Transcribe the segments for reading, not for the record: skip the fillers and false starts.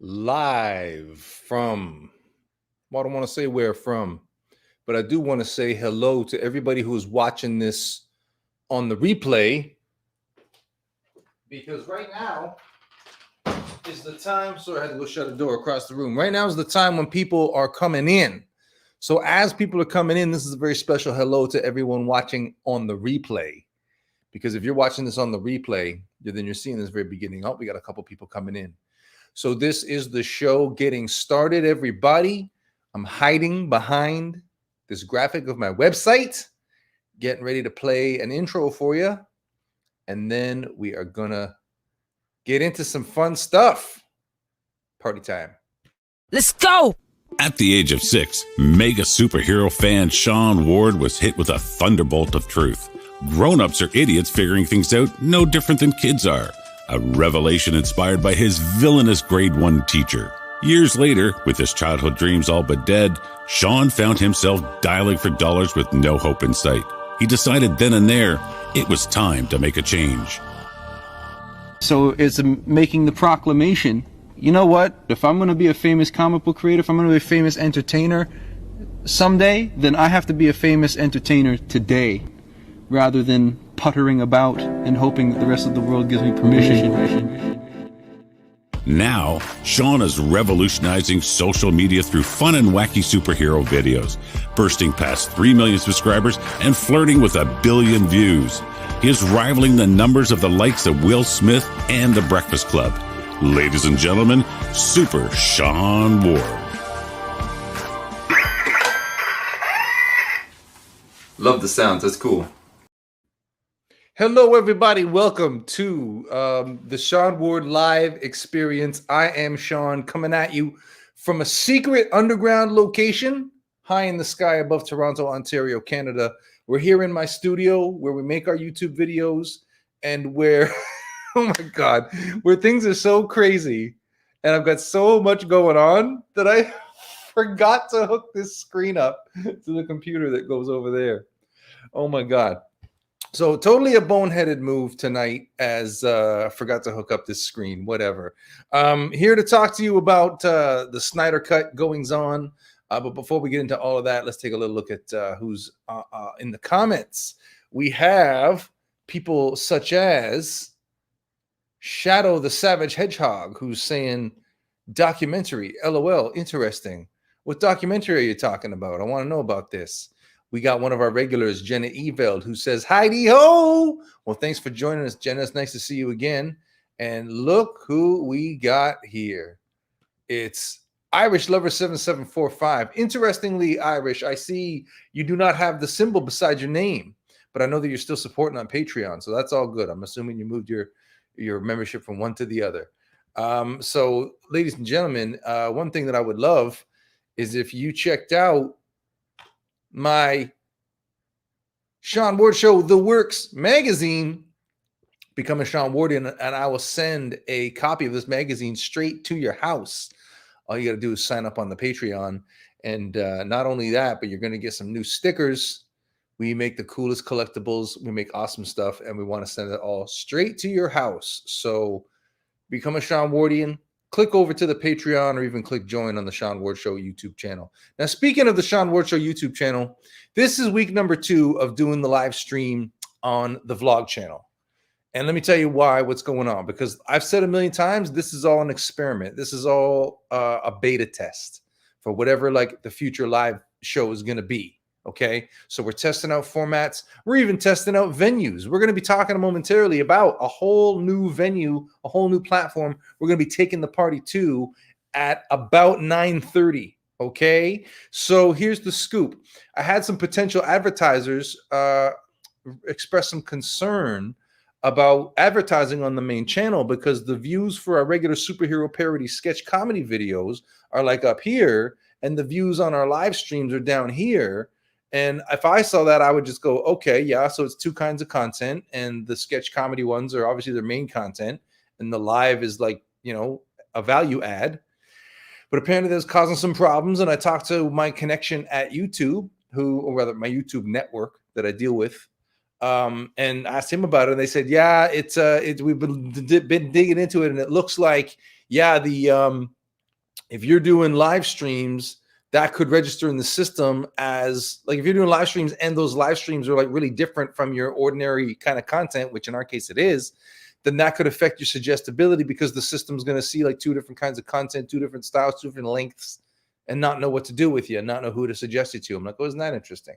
live from, well, I don't want to say where from, but I do want to say hello to everybody who's watching this on the replay, because right now is the time. So I had to go shut the door across the room. Right now is the time when people are coming in. So as people are coming in, this is a very special hello to everyone watching on the replay. Because if you're watching this on the replay, then you're seeing this very beginning. Oh, we got a couple people coming in. So this is the show getting started, everybody. I'm hiding behind this graphic of my website, getting ready to play an intro for you. And then we are going to get into some fun stuff. Party time. Let's go! At the age of 6, mega superhero fan Sean Ward was hit with a thunderbolt of truth. Grown-ups are idiots figuring things out no different than kids are. A revelation inspired by his villainous grade 1 teacher. Years later, with his childhood dreams all but dead, Sean found himself dialing for dollars with no hope in sight. He decided then and there, it was time to make a change. So it's making the proclamation, you know what, if I'm going to be a famous comic book creator, if I'm going to be a famous entertainer someday, then I have to be a famous entertainer today, rather than puttering about and hoping that the rest of the world gives me permission. Now, Sean is revolutionizing social media through fun and wacky superhero videos, bursting past 3 million subscribers and flirting with 1 billion views. He is rivaling the numbers of the likes of Will Smith and The Breakfast Club. Ladies and gentlemen, Super Sean Ward. Love the sounds. That's cool. Hello, everybody. Welcome to the Sean Ward live experience. I am Sean, coming at you from a secret underground location high in the sky above Toronto, Ontario, Canada. We're here in my studio where we make our YouTube videos and where, oh my God, where things are so crazy and I've got so much going on that I forgot to hook this screen up to the computer that goes over there. Oh my God. So totally a boneheaded move tonight, as I forgot to hook up this screen, whatever. Here to talk to you about the Snyder Cut goings on. But before we get into all of that, let's take a little look at who's in the comments. We have people such as Shadow the Savage Hedgehog, who's saying, documentary, LOL, interesting. What documentary are you talking about? I want to know about this. We got one of our regulars, Jenna Eveld, who says, Heidi-ho! Well, thanks for joining us, Jenna. It's nice to see you again. And look who we got here. It's Irish Lover 7745. Interestingly, Irish, I see you do not have the symbol beside your name, but I know that you're still supporting on Patreon, so that's all good. I'm assuming you moved your membership from one to the other. So, ladies and gentlemen, one thing that I would love is if you checked out my Sean Ward Show, The Works magazine. Become a Sean Wardian, and I will send a copy of this magazine straight to your house. All you got to do is sign up on the Patreon. And not only that, but you're going to get some new stickers. We make the coolest collectibles. We make awesome stuff, and we want to send it all straight to your house. So become a Sean Wardian. Click over to the Patreon or even click join on the Sean Ward Show YouTube channel. Now, speaking of the Sean Ward Show YouTube channel, this is week number 2 of doing the live stream on the vlog channel. And let me tell you what's going on, because I've said a million times, this is all an experiment. This is all a beta test for whatever like the future live show is going to be. Okay, so we're testing out formats. We're even testing out venues. We're going to be talking momentarily about a whole new venue, a whole new platform. We're going to be taking the party to at about 9:30. Okay, so here's the scoop. I had some potential advertisers express some concern about advertising on the main channel because the views for our regular superhero parody sketch comedy videos are like up here, and the views on our live streams are down here. And if I saw that, I would just go, okay, yeah, so it's 2 kinds of content, and the sketch comedy ones are obviously their main content, and the live is like, you know, a value add. But apparently that's causing some problems, and I talked to my connection at YouTube, or rather my YouTube network that I deal with, and asked him about it, and they said, yeah, we've been digging into it, and it looks like, yeah, the if you're doing live streams, that could register in the system as like if you're doing live streams and those live streams are like really different from your ordinary kind of content, which in our case it is, then that could affect your suggestibility because the system's going to see like 2 different kinds of content, 2 different styles, 2 different lengths, and not know what to do with you and not know who to suggest it to. I'm like, oh, isn't that interesting?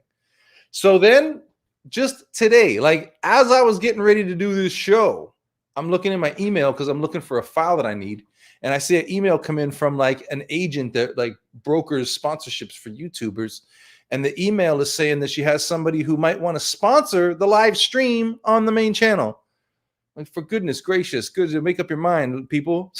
So then just today, like as I was getting ready to do this show, I'm looking in my email because I'm looking for a file that I need. And I see an email come in from like an agent that like brokers sponsorships for YouTubers. And the email is saying that she has somebody who might want to sponsor the live stream on the main channel. Like, for goodness gracious, good to make up your mind, people.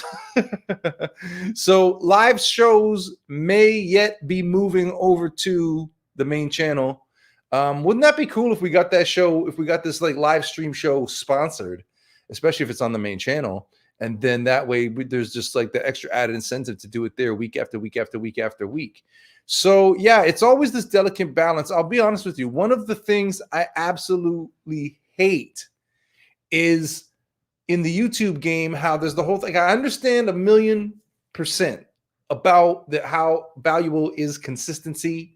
So live shows may yet be moving over to the main channel. Wouldn't that be cool if we got that show, if we got this like live stream show sponsored, especially if it's on the main channel? And then that way there's just like the extra added incentive to do it there week after week after week after week. So yeah, it's always this delicate balance. I'll be honest with you. One of the things I absolutely hate is in the YouTube game, how there's the whole thing. I understand 1,000,000% about how valuable is consistency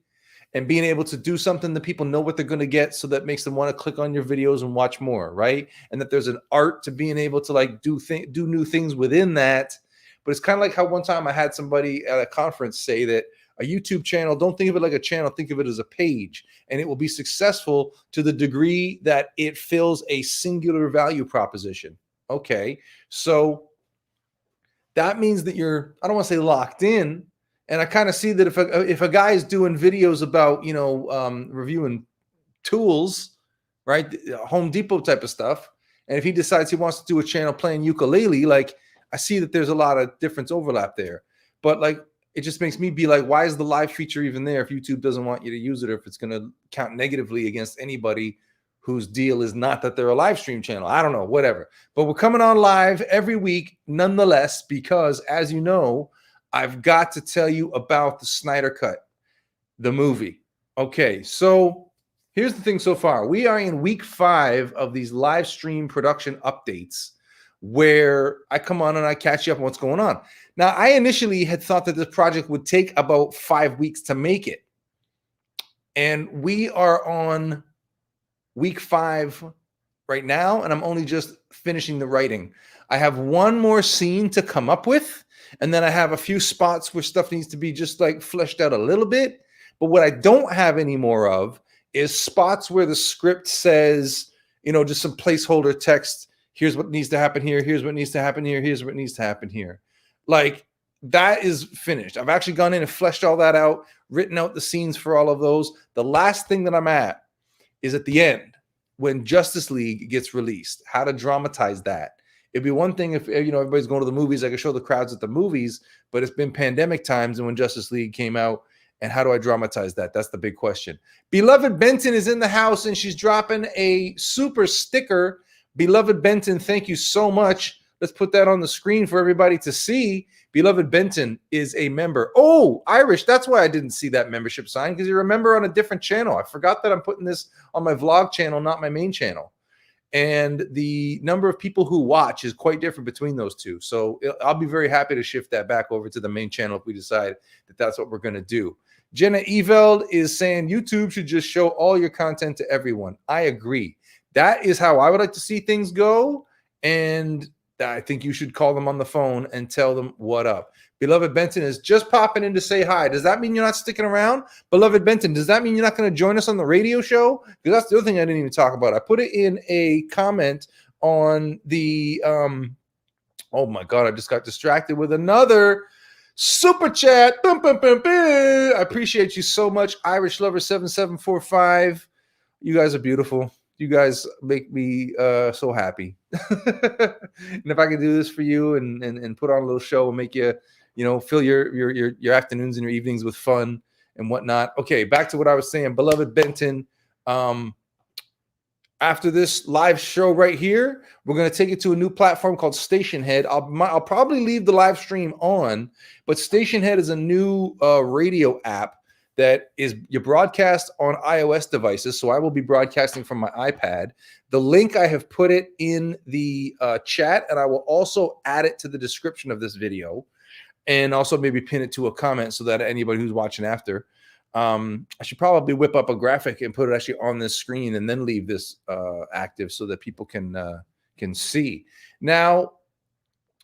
and being able to do something that people know what they're going to get, so that makes them want to click on your videos and watch more, right? And that there's an art to being able to like do new things within that. But it's kind of like how one time I had somebody at a conference say that a YouTube channel, don't think of it like a channel, think of it as a page, and it will be successful to the degree that it fills a singular value proposition. Okay, so that means that you're, I don't want to say locked in. And I kind of see that if a guy is doing videos about, you know, reviewing tools, right, Home Depot type of stuff, and if he decides he wants to do a channel playing ukulele, like I see that there's a lot of difference overlap there. But like it just makes me be like, why is the live feature even there if YouTube doesn't want you to use it, or if it's going to count negatively against anybody whose deal is not that they're a live stream channel? I don't know, whatever. But we're coming on live every week nonetheless, because as you know, I've got to tell you about the Snyder Cut, the movie. Okay, so here's the thing so far. We are in week 5 of these live stream production updates where I come on and I catch you up on what's going on. Now, I initially had thought that this project would take about 5 weeks to make it. And we are on week 5 right now, and I'm only just finishing the writing. I have one more scene to come up with, and then I have a few spots where stuff needs to be just like fleshed out a little bit. But what I don't have any more of is spots where the script says, you know, just some placeholder text. Here's what needs to happen here. Here's what needs to happen here. Here's what needs to happen here. Like, that is finished. I've actually gone in and fleshed all that out, written out the scenes for all of those. The last thing that I'm at is at the end when Justice League gets released, how to dramatize that. It'd be one thing if, you know, everybody's going to the movies, I could show the crowds at the movies, but it's been pandemic times and when Justice League came out, and how do I dramatize that? That's the big question. Beloved Benton is in the house and she's dropping a super sticker. Beloved Benton, thank you so much. Let's put that on the screen for everybody to see. Beloved Benton is a member. Oh, Irish, that's why I didn't see that membership sign, because you're a member on a different channel. I forgot that I'm putting this on my vlog channel, not my main channel. And the number of people who watch is quite different between those two. So I'll be very happy to shift that back over to the main channel if we decide that that's what we're going to do. Jenna Eveld is saying YouTube should just show all your content to everyone. I agree. That is how I would like to see things go. And I think you should call them on the phone and tell them what up. Beloved Benton is just popping in to say hi. Does that mean you're not sticking around? Beloved Benton, does that mean you're not going to join us on the radio show? Because that's the other thing I didn't even talk about. I put it in a comment on the, oh my God, I just got distracted with another super chat. Boom, boom, boom, boom. I appreciate you so much, Irish Lover 7745. You guys are beautiful. You guys make me so happy. And if I can do this for you and put on a little show and make you, you know, fill your afternoons and your evenings with fun and whatnot. Okay, back to what I was saying. Beloved Benton, after this live show right here, we're going to take it to a new platform called Stationhead. I'll probably leave the live stream on, but Stationhead is a new radio app that is you broadcast on iOS devices. So I will be broadcasting from my iPad. The link, I have put it in the chat, and I will also add it to the description of this video. and also maybe pin it to a comment so that anybody who's watching after, I should probably whip up a graphic and put it actually on this screen and then leave this active so that people can see. Now,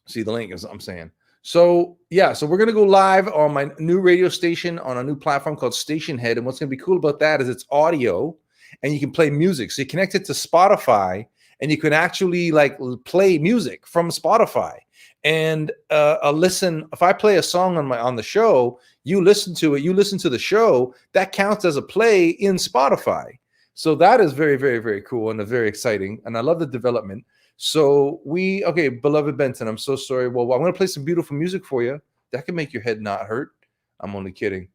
see the link, as I'm saying. So yeah, so we're gonna go live on my new radio station on a new platform called Station Head. And what's gonna be cool about that is it's audio and you can play music. So you connect it to Spotify and you can actually like play music from Spotify. And listen, if I play a song on the show, you listen to it, you listen to the show, that counts as a play in Spotify. So that is very, very, very cool and very exciting. And I love the development. So okay, beloved Benton, I'm so sorry. Well, I'm going to play some beautiful music for you. That can make your head not hurt. I'm only kidding.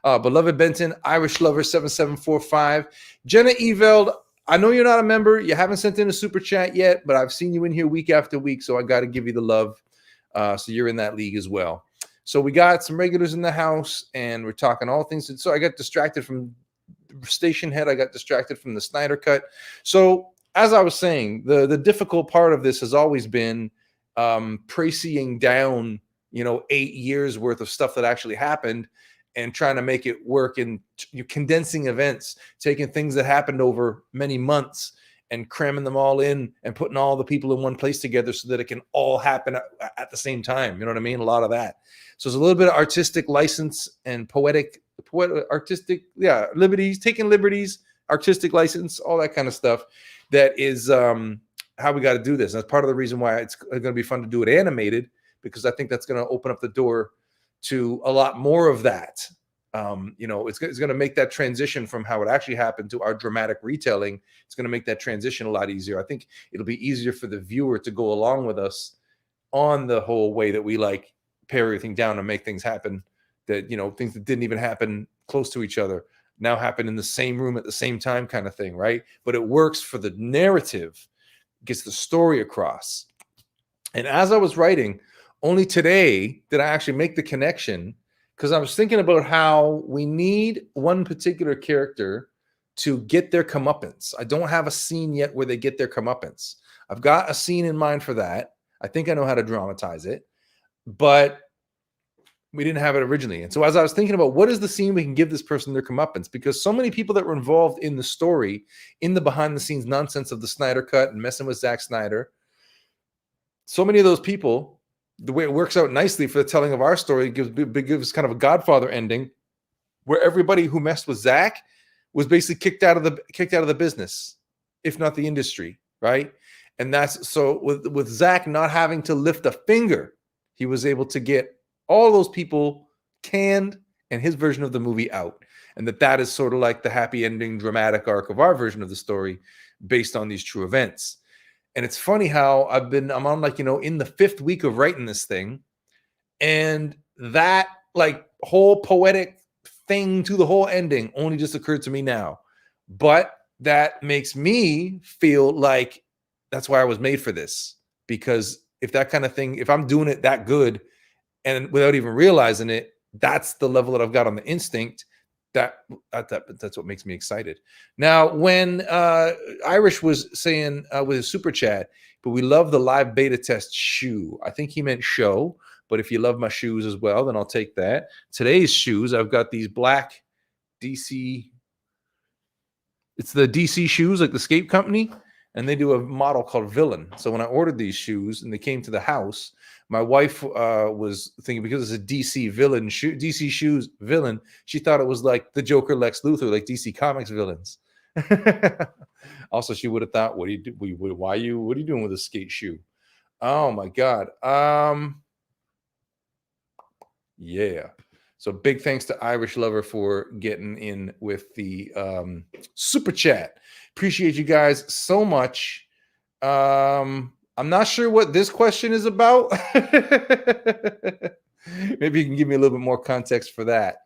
Beloved Benton, Irish Lover 7745. Jenna Eveld, I know you're not a member. You haven't sent in a super chat yet, but I've seen you in here week after week, so I got to give you the love. So you're in that league as well. So we got some regulars in the house, and we're talking all things. So I got distracted from Station Head. I got distracted from the Snyder Cut. So as I was saying, the difficult part of this has always been pricing down, 8 years worth of stuff that actually happened and trying to make it work in condensing events, taking things that happened over many months and cramming them all in and putting all the people in one place together so that it can all happen at the same time. You know what I mean? A lot of that. So it's a little bit of artistic license and artistic liberties, taking liberties, artistic license, all that kind of stuff. That is how we got to do this. And that's part of the reason why it's going to be fun to do it animated, because I think that's going to open up the door to a lot more of that. It's going to make that transition from how it actually happened to our dramatic retelling. It's going to make that transition a lot easier. I think it'll be easier for the viewer to go along with us on the whole way that we like pare everything down and make things happen that, things that didn't even happen close to each other now happen in the same room at the same time kind of thing, right? But it works for the narrative, gets the story across. And as I was writing, only today did I actually make the connection, because I was thinking about how we need one particular character to get their comeuppance. I don't have a scene yet where they get their comeuppance. I've got a scene in mind for that. I think I know how to dramatize it, but we didn't have it originally. And so as I was thinking about what is the scene we can give this person their comeuppance, because so many people that were involved in the story, in the behind the scenes nonsense of the Snyder Cut and messing with Zack Snyder, so many of those people, the way it works out nicely for the telling of our story, gives kind of a Godfather ending where everybody who messed with Zack was basically kicked out of the business, if not the industry, right? And that's so with Zack not having to lift a finger, he was able to get all those people canned and his version of the movie out. And that is sort of like the happy ending dramatic arc of our version of the story based on these true events. And it's funny how I'm on in the 5th week of writing this thing, and that whole poetic thing to the whole ending only just occurred to me now. But that makes me feel like that's why I was made for this, because if that kind of thing, if I'm doing it that good and without even realizing it, that's the level that I've got on the instinct. That's what makes me excited. Now, when Irish was saying with his super chat, but we love the live beta test shoe. I think he meant show, but if you love my shoes as well, then I'll take that. Today's shoes, I've got these black DC. It's the DC shoes, like the skate company, and they do a model called Villain. So when I ordered these shoes and they came to the house, my wife was thinking, because it's a DC villain DC shoes villain, she thought it was like the Joker, Lex Luthor, like DC Comics villains. Also, she would have thought, what are you doing with a skate shoe? Oh my God. Yeah. So big thanks to Irish Lover for getting in with the super chat. Appreciate you guys so much. I'm not sure what this question is about. Maybe you can give me a little bit more context for that.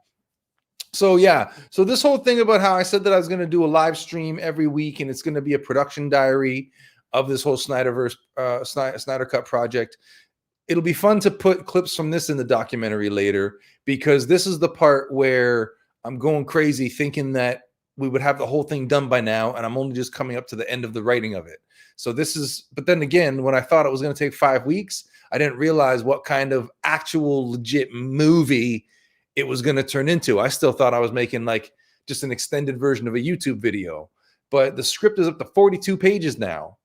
So yeah, so this whole thing about how I said that I was going to do a live stream every week, and it's going to be a production diary of this whole Snyder Cut project. It'll be fun to put clips from this in the documentary later, because this is the part where I'm going crazy thinking that we would have the whole thing done by now, and I'm only just coming up to the end of the writing of it. So this is, but then again, when I thought it was going to take 5 weeks, I didn't realize what kind of actual legit movie it was going to turn into. I still thought I was making like just an extended version of a YouTube video, but the script is up to 42 pages now.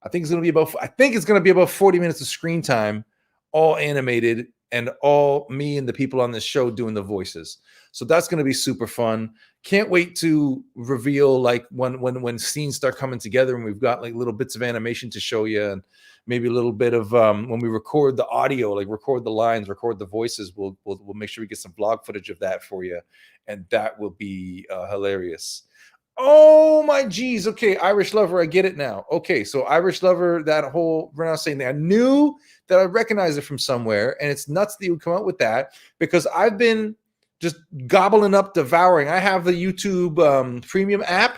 I think it's going to be about 40 minutes of screen time, all animated, and all me and the people on this show doing the voices. So that's going to be super fun. Can't wait to reveal like when scenes start coming together and we've got like little bits of animation to show you, and maybe a little bit of when we record the audio, like record the lines, record the voices. We'll make sure we get some vlog footage of that for you, and that will be hilarious. Oh my geez. Okay, Irish Lover, I get it now. Okay, so Irish Lover, that whole Renault saying that, I knew that I recognized it from somewhere, and it's nuts that you would come up with that because I've been just gobbling up, devouring. I have the YouTube premium app,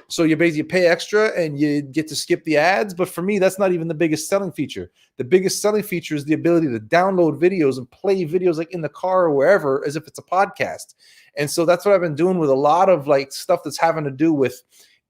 so you basically pay extra and you get to skip the ads. But for me, that's not even the biggest selling feature. The biggest selling feature is the ability to download videos and play videos like in the car or wherever, as if it's a podcast. And so that's what I've been doing with a lot of like stuff that's having to do with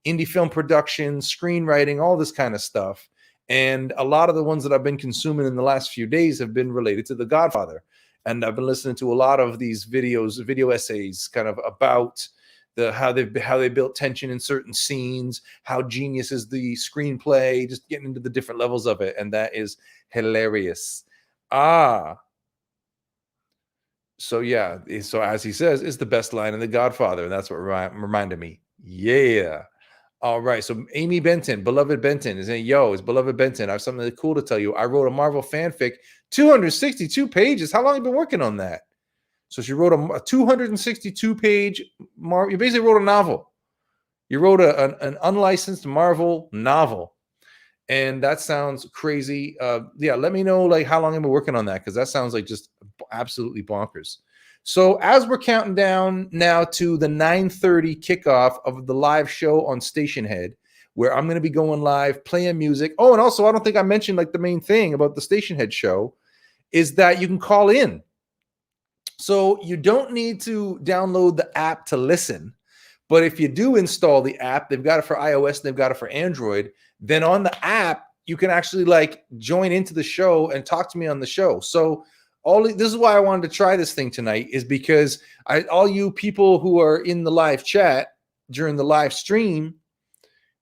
indie film production, screenwriting, all this kind of stuff. And a lot of the ones that I've been consuming in the last few days have been related to The Godfather. And I've been listening to a lot of these video essays kind of about how they built tension in certain scenes, how genius is the screenplay, just getting into the different levels of it. And that is hilarious. So yeah, so as he says, it's the best line in The Godfather, and that's what reminded me. Yeah. All right. So Amy Benton, beloved Benton, is saying, "Yo, it's beloved Benton. I have something cool to tell you. I wrote a Marvel fanfic, 262 pages. How long have you been working on that?" So she wrote a 262 page. You basically wrote a novel. You wrote an unlicensed Marvel novel, and that sounds crazy. Yeah, let me know like how long I've been working on that, because that sounds like just absolutely bonkers. So as we're counting down now to the 9:30 kickoff of the live show on Station Head, where I'm going to be going live, playing music. Oh, and also I don't think I mentioned like the main thing about the Station Head show is that you can call in. So you don't need to download the app to listen. But if you do install the app, they've got it for iOS and they've got it for Android, then on the app, you can actually like join into the show and talk to me on the show. So this is why I wanted to try this thing tonight, is because all you people who are in the live chat during the live stream,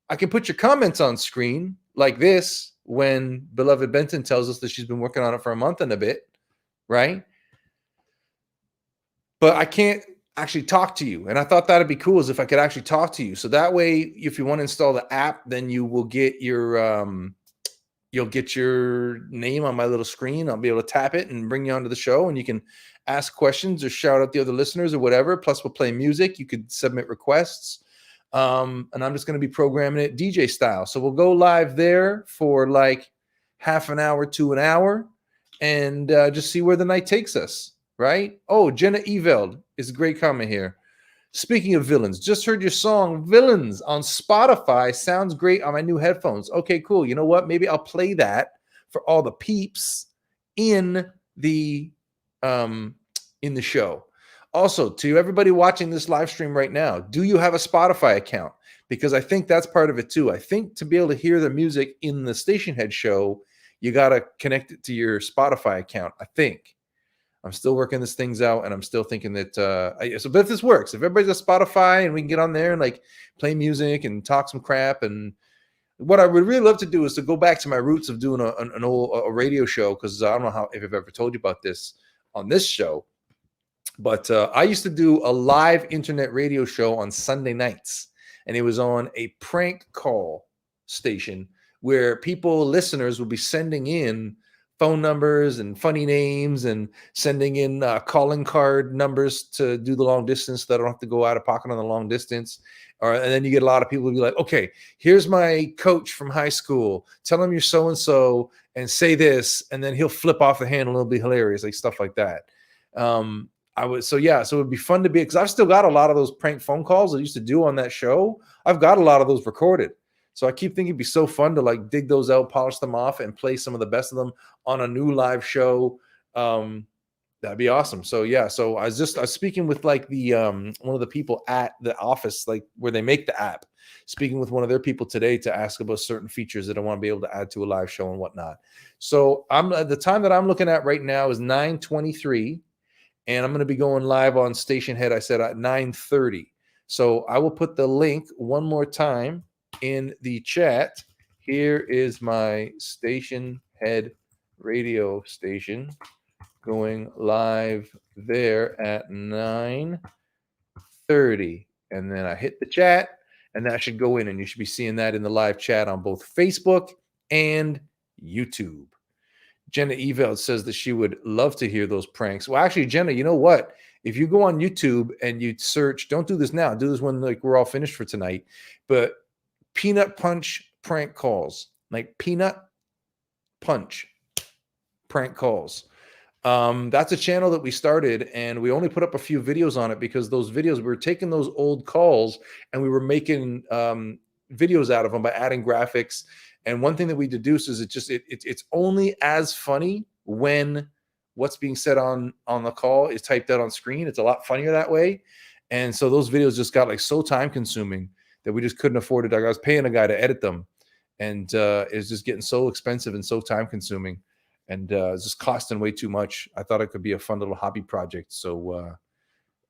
I can put your comments on screen like this when beloved Benton tells us that she's been working on it for a month and a bit, right? But I can't actually talk to you. And I thought that'd be cool is if I could actually talk to you. So that way, if you want to install the app, then you will get your you'll get your name on my little screen. I'll be able to tap it and bring you onto the show, and you can ask questions or shout out the other listeners or whatever. Plus, we'll play music. You could submit requests. And I'm just going to be programming it DJ style. So we'll go live there for like half an hour to an hour and just see where the night takes us. Right? Oh, Jenna Eveld is a great comment here. Speaking of villains, just heard your song Villains on Spotify. Sounds great on my new headphones. Okay, cool. You know what? Maybe I'll play that for all the peeps in the show. Also, to everybody watching this live stream right now, do you have a Spotify account? Because I think that's part of it too. I think to be able to hear the music in the Station Head show, you got to connect it to your Spotify account, I think. I'm still working these things out, and I'm still thinking that but if this works, if everybody's got Spotify and we can get on there and like play music and talk some crap, and what I would really love to do is to go back to my roots of doing an old radio show, because I don't know if I've ever told you about this on this show, but I used to do a live internet radio show on Sunday nights, and it was on a prank call station where listeners would be sending in phone numbers and funny names and sending in calling card numbers to do the long distance, so that I don't have to go out of pocket on the long distance. And then you get a lot of people who be like, okay, here's my coach from high school. Tell him you're so-and-so and say this. And then he'll flip off the handle. It'll be hilarious, like stuff like that. So it would be fun to be, because I've still got a lot of those prank phone calls I used to do on that show. I've got a lot of those recorded. So I keep thinking it'd be so fun to like dig those out, polish them off, and play some of the best of them on a new live show. That'd be awesome. So yeah, so I was speaking with like the one of the people at the office, like where they make the app, speaking with one of their people today to ask about certain features that I want to be able to add to a live show and whatnot. So the time that I'm looking at right now is 9:23, and I'm going to be going live on Station Head, I said, at 9:30. So I will put the link one more time in the chat. Here is my Station Head radio station going live there at 9:30. And then I hit the chat, and that should go in, and you should be seeing that in the live chat on both Facebook and YouTube. Jenna Eveld says that she would love to hear those pranks. Well, actually, Jenna, you know what? If you go on YouTube and you search, don't do this now. Do this when like we're all finished for tonight. But Peanut Punch prank calls, like Peanut Punch prank calls. That's a channel that we started, and we only put up a few videos on it because those videos, we were taking those old calls and we were making videos out of them by adding graphics. And one thing that we deduced is it's only as funny when what's being said on the call is typed out on screen. It's a lot funnier that way. And so those videos just got like so time consuming that we just couldn't afford it. I was paying a guy to edit them, and it's just getting so expensive and so time consuming, and it's just costing way too much. I thought it could be a fun little hobby project. So,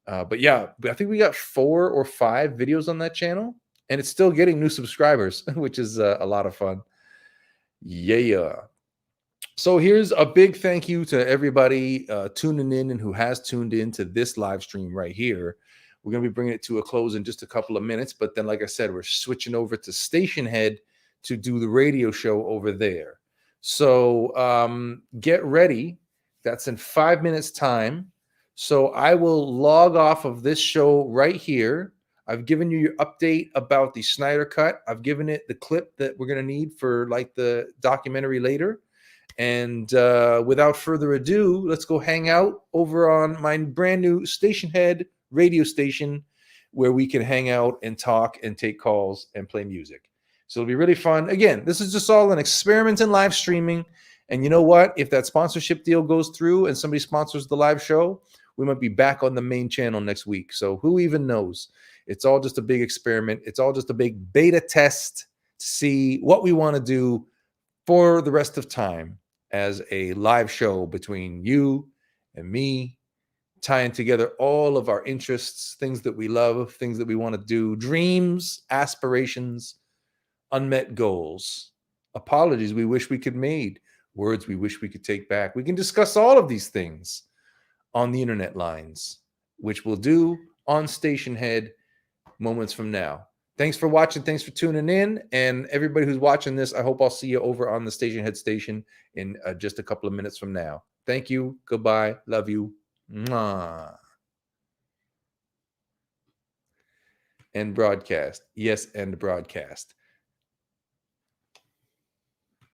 but yeah, I think we got 4 or 5 videos on that channel, and it's still getting new subscribers, which is a lot of fun. Yeah. So here's a big thank you to everybody tuning in and who has tuned in to this live stream right here. We're going to be bringing it to a close in just a couple of minutes. But then, like I said, we're switching over to Station Head to do the radio show over there. So get ready. That's in 5 minutes time. So I will log off of this show right here. I've given you your update about the Snyder Cut. I've given it the clip that we're going to need for like the documentary later. And without further ado, let's go hang out over on my brand new Station Head radio station where we can hang out and talk and take calls and play music. So it'll be really fun. Again, this is just all an experiment in live streaming. And you know what? If that sponsorship deal goes through and somebody sponsors the live show, we might be back on the main channel next week. So who even knows? It's all just a big experiment. It's all just a big beta test to see what we want to do for the rest of time as a live show between you and me, tying together all of our interests, things that we love, things that we want to do, dreams, aspirations, unmet goals, apologies we wish we could made, words we wish we could take back. We can discuss all of these things on the internet lines, which we'll do on Station Head moments from now. Thanks for watching. Thanks for tuning in. And everybody who's watching this, I hope I'll see you over on the Station Head station in just a couple of minutes from now. Thank you. Goodbye. Love you. Mwah. End broadcast. Yes, end broadcast.